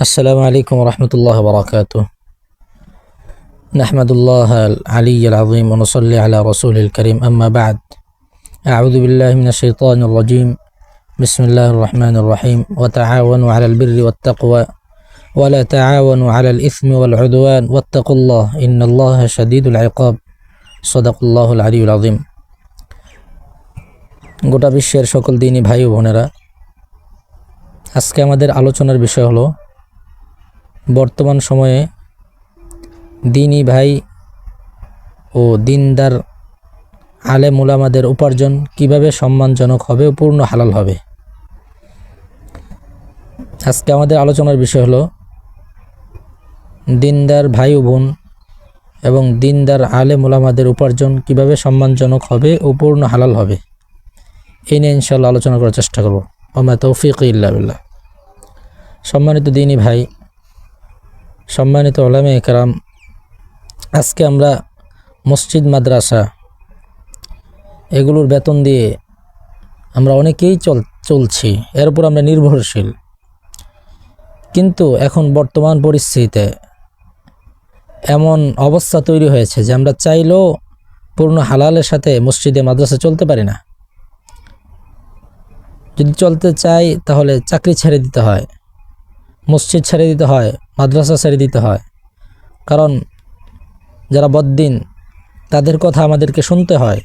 السلام عليكم ورحمة الله وبركاته. نحمد الله العلي العظيم ونصلي على رسوله الكريم. أما بعد، أعوذ بالله من الشيطان الرجيم. بسم الله الرحمن الرحيم. وتعاونوا على البر والتقوى ولا تعاونوا على الإثم والعدوان واتقوا الله إن الله شديد العقاب. صدق الله العلي العظيم. গোটা বিশ্বের সকল দিনী ভাই ও বোনেরা, আজকে আমাদের আলোচনার বিষয় হলো বর্তমান সময়ে দিনী ভাই ও দিনদার আলেম উলামাদের উপার্জন কিভাবে সম্মানজনক হবে ও পূর্ণ হালাল হবে। আজকে আমাদের আলোচনার বিষয় হলো দিনদার ভাই ও বোন এবং দিনদার আলেম উলামাদের উপার্জন কিভাবে সম্মানজনক হবে ও পূর্ণ হালাল হবে। এই নিয়ে ইনশাআল্লাহ আলোচনা করার চেষ্টা করব। ওমা তৌফিক ইল্লা বিল্লাহ। সম্মানিত দিনী ভাই, সম্মানিত উলামায়ে কেরাম, আজকে আমরা মসজিদ মাদ্রাসা এগুলোর বেতন দিয়ে আমরা অনেকেই চলছি, এর উপর আমরা নির্ভরশীল। কিন্তু এখন বর্তমান পরিস্থিতিতে এমন অবস্থা তৈরি হয়েছে যে আমরা চাইলেও পূর্ণ হালালের সাথে মসজিদে মাদ্রাসা চলতে পারি না। যদি চলতে চাই তাহলে চাকরি ছেড়ে দিতে হয়, মসজিদ ছেড়ে দিতে হয়, মাদ্রাসা ছেড়ে দিতে হয়। কারণ যারা বদ্দিন তাদের কথা আমাদেরকে শুনতে হয়,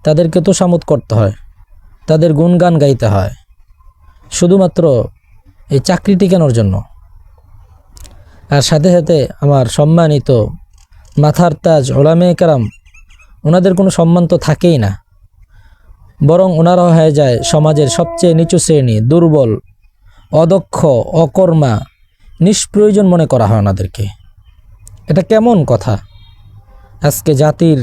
তাদেরকে তোষামত করতে হয়, তাদের গুণগান গাইতে হয়, শুধুমাত্র এই চাকরি টিকানোর জন্য। আর সাথে সাথে আমার সম্মানিত মাথার তাজ উলামায়ে কেরাম, ওনাদের কোনো সম্মান তো থাকেই না, বরং ওনারা হয়ে যায় সমাজের সবচেয়ে নিচু শ্রেণী, দুর্বল, অদক্ষ, অকর্মা, নিষ্প্রয়োজন মনে করা হয় ওনাদেরকে। এটা কেমন কথা? আজকে জাতির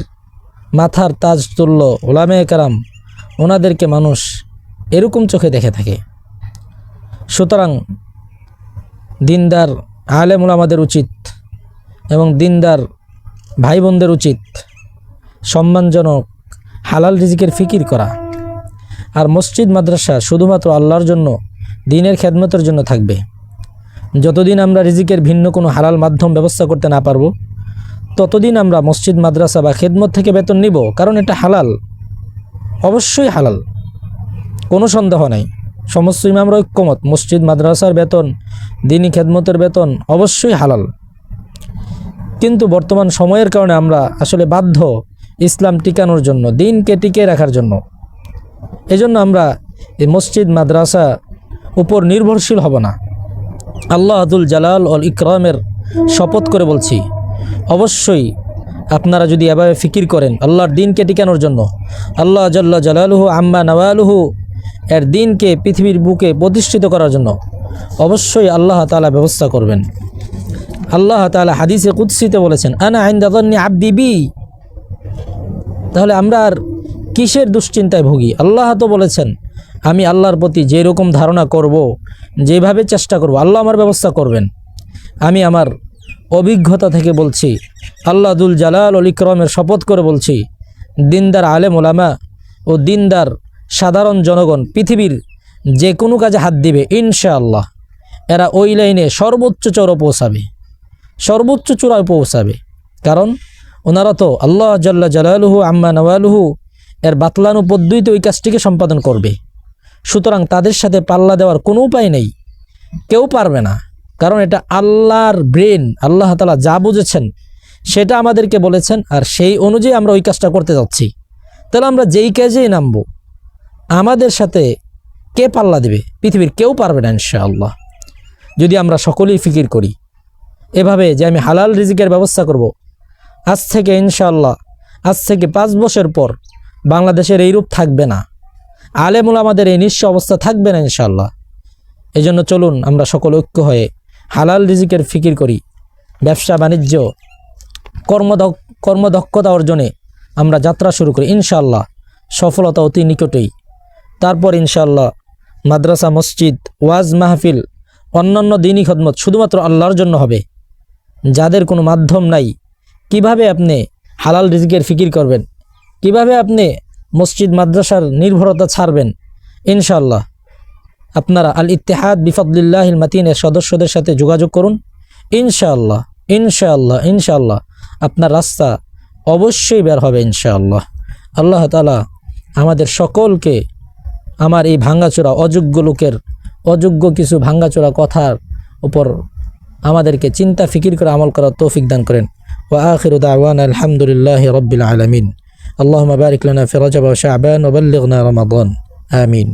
মাথার তাজ তুল্য উলামায়ে কেরাম, ওনাদেরকে মানুষ এরকম চোখে দেখে থাকে। সুতরাং দিনদার আলেম উলামাদের উচিত এবং দিনদার ভাই বোনদের উচিত সম্মানজনক হালাল রিজিকের ফিকির করা। আর মসজিদ মাদ্রাসা শুধুমাত্র আল্লাহর জন্য, দিনের খেদমতের জন্য থাকবে। যতদিন আমরা রিজিকের ভিন্ন কোনো হালাল মাধ্যম ব্যবস্থা করতে না পারবো, ততদিন আমরা মসজিদ মাদ্রাসা বা খেদমত থেকে বেতন নিব, কারণ এটা হালাল, অবশ্যই হালাল, কোনো সন্দেহ নাই। সমস্ত ইমামরা ঐক্যমত, মসজিদ মাদ্রাসার বেতন, দিনী খেদমতের বেতন অবশ্যই হালাল। কিন্তু বর্তমান সময়ের কারণে আমরা আসলে বাধ্য ইসলাম টিকানোর জন্য, দিনকে টিকে রাখার জন্য। এজন্য আমরা এই মসজিদ মাদ্রাসা উপর নির্ভরশীল হব না। আল্লাহ আদুল জালাল অল ইকরামের শপথ করে বলছি, অবশ্যই আপনারা যদি এভাবে ফিকির করেন আল্লাহর দিনকে টিকানোর জন্য, আল্লাহ জাল্লা জালালুহু আম্মা নওয়ালুহু এর দিনকে পৃথিবীর বুকে প্রতিষ্ঠিত করার জন্য অবশ্যই আল্লাহ তাআলা ব্যবস্থা করবেন। আল্লাহ তাআলা হাদিসে কুদসিতে বলেছেন, আনা ইনদা যান্নি আবদি বি। তাহলে আমরা আর কিসের দুশ্চিন্তায় ভুগি? আল্লাহ তো বলেছেন, আমি আল্লাহর প্রতি যেরকম ধারণা করব, যেভাবে চেষ্টা করব, আল্লাহ আমার ব্যবস্থা করবেন। আমি আমার অভিজ্ঞতা থেকে বলছি, আল্লাহ দুল জালাল অল ইকরামের শপথ করে বলছি, দিনদার আলেম ওলামা ও দিনদার সাধারণ জনগণ পৃথিবীর যে কোনো কাজে হাত দিবে, ইনশাআল্লাহ এরা ওই লাইনে সর্বোচ্চ চূড়ায় পৌঁছাবে, সর্বোচ্চ চূড়ায় পৌঁছাবে। কারণ ওনারা তো আল্লাহ জাল্লা জালালুহু আম্মা নওয়ালুহু এর বাতলানো পদ্ধতিতে ওই কাজটিকে সম্পাদন করবে। সুতরাং তাদের সাথে পাল্লা দেওয়ার কোনো উপায় নেই, কেউ পারবে না। কারণ এটা আল্লাহর ব্রেন, আল্লাহ তাআলা যা বুঝেছেন সেটা আমাদেরকে বলেছেন, আর সেই অনুযায়ী আমরা ওই কাজটা করতে যাচ্ছি। তাহলে আমরা যেই কাজেই নামবো, আমাদের সাথে কে পাল্লা দেবে? পৃথিবীর কেউ পারবে না ইনশাআল্লাহ। যদি আমরা সকলেই ফিকির করি এভাবে যে আমি হালাল রিজিকের ব্যবস্থা করব, আজ থেকে ইনশাআল্লাহ, আজ থেকে 5 বছর পর বাংলাদেশের এই রূপ থাকবে না, আলেম ওলামাদের এই নিঃস্ব অবস্থা থাকবে না ইনশাআল্লাহ। এই জন্য চলুন আমরা সকল ঐক্য হয়ে হালাল রিজিকের ফিকির করি। ব্যবসা বাণিজ্য, কর্মদক্ষতা অর্জনে আমরা যাত্রা শুরু করি, ইনশাআল্লাহ সফলতা অতি নিকটেই। তারপর ইনশাআল্লাহ মাদ্রাসা, মসজিদ, ওয়াজ মাহফিল, অন্যান্য দিনী খেদমত শুধুমাত্র আল্লাহর জন্য হবে। যাদের কোনো মাধ্যম নাই, কিভাবে আপনি হালাল রিজিকের ফিকির করবেন? কিভাবে আপনি মসজিদ মাদ্রাসার নির্ভরতা ছাড়বেন? ইনশাআল্লাহ আপনারা আল ইত্তেহাদ বিফাদলিল্লাহিল মাতিনের সদস্যদের সাথে যোগাযোগ করুন। ইনশাআল্লাহ ইনশাআল্লাহ ইনশাআল্লাহ আপনার রাস্তা অবশ্যই বের হবে ইনশাআল্লাহ। আল্লাহ তাআলা আমাদের সকলকে আমার এই ভাঙ্গাচোরা অযোগ্য লোকের অযোগ্য কিছু ভাঙ্গাচোরা কথার উপর আমাদেরকে চিন্তা ফিকির করে আমল করার তৌফিক দান করেন। ওয়া আখিরু দাওয়ানা আলহামদুলিল্লাহি রাব্বিল আলামিন। আল্লাহুম্মা বারিক লানা ফি রজব ওয়া শাবান ওয়া বাল্লিগনা রমাদান। আমিন।